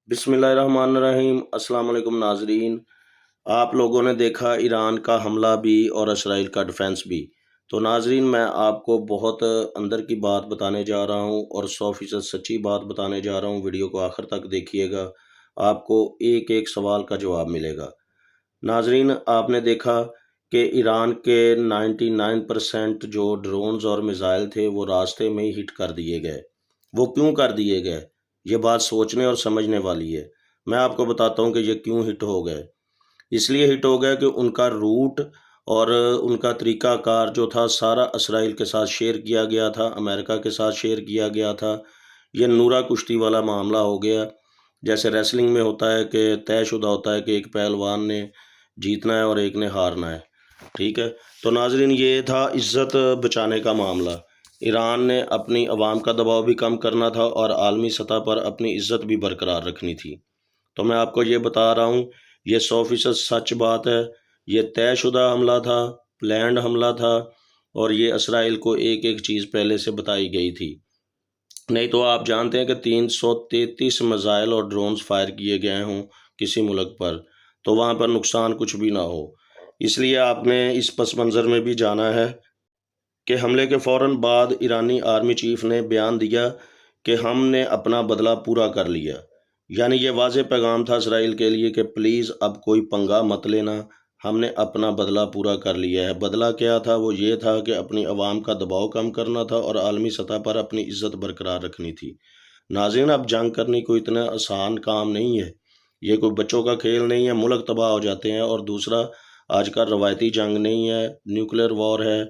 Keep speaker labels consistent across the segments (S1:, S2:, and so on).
S1: بسم اللہ الرحمن الرحیم۔ السلام علیکم ناظرین، آپ لوگوں نے دیکھا ایران کا حملہ بھی اور اسرائیل کا ڈیفنس بھی۔ تو ناظرین، میں آپ کو بہت اندر کی بات بتانے جا رہا ہوں اور 100% سچی بات بتانے جا رہا ہوں۔ ویڈیو کو آخر تک دیکھیے گا، آپ کو ایک ایک سوال کا جواب ملے گا۔ ناظرین، آپ نے دیکھا کہ ایران کے 99% جو ڈرونز اور میزائل تھے وہ راستے میں ہی ہٹ کر دیے گئے۔ وہ کیوں کر دیے گئے؟ یہ بات سوچنے اور سمجھنے والی ہے۔ میں آپ کو بتاتا ہوں کہ یہ کیوں ہٹ ہو گئے۔ اس لیے ہٹ ہو گئے کہ ان کا روٹ اور ان کا طریقہ کار جو تھا سارا اسرائیل کے ساتھ شیئر کیا گیا تھا، امریکہ کے ساتھ شیئر کیا گیا تھا۔ یہ نورہ کشتی والا معاملہ ہو گیا، جیسے ریسلنگ میں ہوتا ہے کہ طے شدہ ہوتا ہے کہ ایک پہلوان نے جیتنا ہے اور ایک نے ہارنا ہے، ٹھیک ہے۔ تو ناظرین، یہ تھا عزت بچانے کا معاملہ۔ ایران نے اپنی عوام کا دباؤ بھی کم کرنا تھا اور عالمی سطح پر اپنی عزت بھی برقرار رکھنی تھی۔ تو میں آپ کو یہ بتا رہا ہوں، یہ 100% سچ بات ہے۔ یہ طے شدہ حملہ تھا، پلانڈ حملہ تھا، اور یہ اسرائیل کو ایک ایک چیز پہلے سے بتائی گئی تھی۔ نہیں تو آپ جانتے ہیں کہ 333 میزائل اور ڈرونز فائر کیے گئے ہوں کسی ملک پر، تو وہاں پر نقصان کچھ بھی نہ ہو۔ اس لیے آپ نے اس پس منظر میں بھی جانا ہے کہ حملے کے فوراً بعد ایرانی آرمی چیف نے بیان دیا کہ ہم نے اپنا بدلہ پورا کر لیا۔ یعنی یہ واضح پیغام تھا اسرائیل کے لیے کہ پلیز اب کوئی پنگا مت لینا، ہم نے اپنا بدلہ پورا کر لیا ہے۔ بدلہ کیا تھا؟ وہ یہ تھا کہ اپنی عوام کا دباؤ کم کرنا تھا اور عالمی سطح پر اپنی عزت برقرار رکھنی تھی۔ ناظرین، اب جنگ کرنی کوئی اتنا آسان کام نہیں ہے، یہ کوئی بچوں کا کھیل نہیں ہے۔ ملک تباہ ہو جاتے ہیں، اور دوسرا آج کل روایتی جنگ نہیں ہے، نیوکلیر وار ہے۔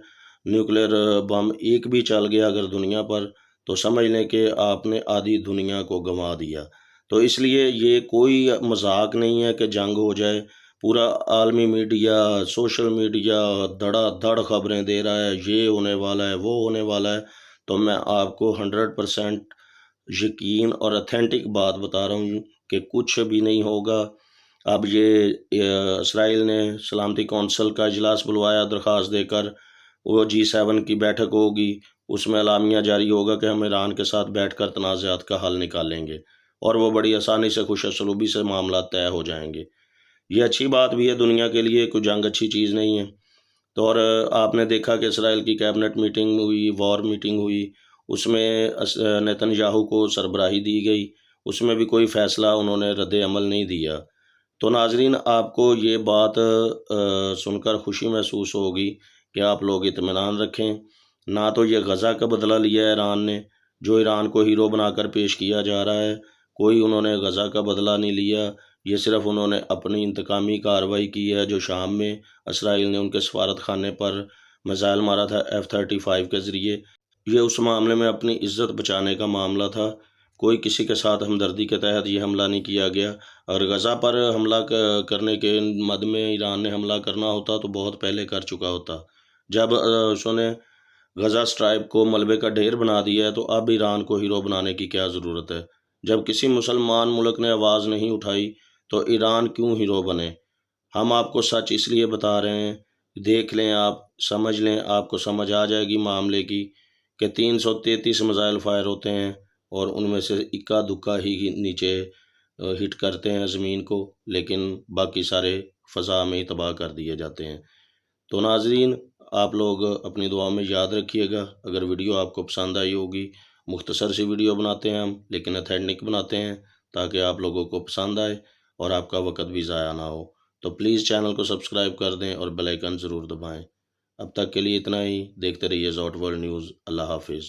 S1: نیوکلیر بم ایک بھی چل گیا اگر دنیا پر، تو سمجھ لیں کہ آپ نے آدھی دنیا کو گنوا دیا۔ تو اس لیے یہ کوئی مذاق نہیں ہے کہ جنگ ہو جائے۔ پورا عالمی میڈیا، سوشل میڈیا دھڑا دھڑ خبریں دے رہا ہے، یہ ہونے والا ہے، وہ ہونے والا ہے۔ تو میں آپ کو 100% یقین اور اتھینٹک بات بتا رہا ہوں کہ کچھ بھی نہیں ہوگا۔ اب یہ اسرائیل نے سلامتی کونسل کا اجلاس بلوایا درخواست دے کر، وہ G7 کی بیٹھک ہوگی، اس میں اعلامیہ جاری ہوگا کہ ہم ایران کے ساتھ بیٹھ کر تنازعات کا حل نکالیں گے، اور وہ بڑی آسانی سے خوش اسلوبی سے معاملات طے ہو جائیں گے۔ یہ اچھی بات بھی ہے دنیا کے لیے، کوئی جنگ اچھی چیز نہیں ہے۔ تو اور آپ نے دیکھا کہ اسرائیل کی کیبنٹ میٹنگ ہوئی، وار میٹنگ ہوئی، اس میں نیتن یاہو کو سربراہی دی گئی، اس میں بھی کوئی فیصلہ انہوں نے رد عمل نہیں دیا۔ تو ناظرین، آپ کو یہ بات سن کر خوشی محسوس ہوگی کہ آپ لوگ اطمینان رکھیں۔ نہ تو یہ غزہ کا بدلہ لیا ہے ایران نے، جو ایران کو ہیرو بنا کر پیش کیا جا رہا ہے، کوئی انہوں نے غزہ کا بدلہ نہیں لیا۔ یہ صرف انہوں نے اپنی انتقامی کارروائی کی ہے، جو شام میں اسرائیل نے ان کے سفارت خانے پر میزائل مارا تھا F-35 کے ذریعے۔ یہ اس معاملے میں اپنی عزت بچانے کا معاملہ تھا، کوئی کسی کے ساتھ ہمدردی کے تحت یہ حملہ نہیں کیا گیا۔ اگر غزہ پر حملہ کرنے کے مد میں ایران نے حملہ کرنا ہوتا تو بہت پہلے کر چکا ہوتا۔ جب اس نے غزہ اسٹرائپ کو ملبے کا ڈھیر بنا دیا ہے، تو اب ایران کو ہیرو بنانے کی کیا ضرورت ہے؟ جب کسی مسلمان ملک نے آواز نہیں اٹھائی تو ایران کیوں ہیرو بنے؟ ہم آپ کو سچ اس لیے بتا رہے ہیں، دیکھ لیں، آپ سمجھ لیں، آپ کو سمجھ آ جائے گی معاملے کی کہ 333 میزائل فائر ہوتے ہیں، اور ان میں سے اکا دکا ہی نیچے ہٹ کرتے ہیں زمین کو، لیکن باقی سارے فضا میں ہی تباہ کر دیے جاتے ہیں۔ تو ناظرین، آپ لوگ اپنی دعا میں یاد رکھیے گا۔ اگر ویڈیو آپ کو پسند آئی ہوگی، مختصر سی ویڈیو بناتے ہیں ہم، لیکن اتھینٹک بناتے ہیں تاکہ آپ لوگوں کو پسند آئے اور آپ کا وقت بھی ضائع نہ ہو۔ تو پلیز چینل کو سبسکرائب کر دیں اور بیل آئیکن ضرور دبائیں۔ اب تک کے لیے اتنا ہی، دیکھتے رہیے زوٹ ورلڈ نیوز۔ اللہ حافظ۔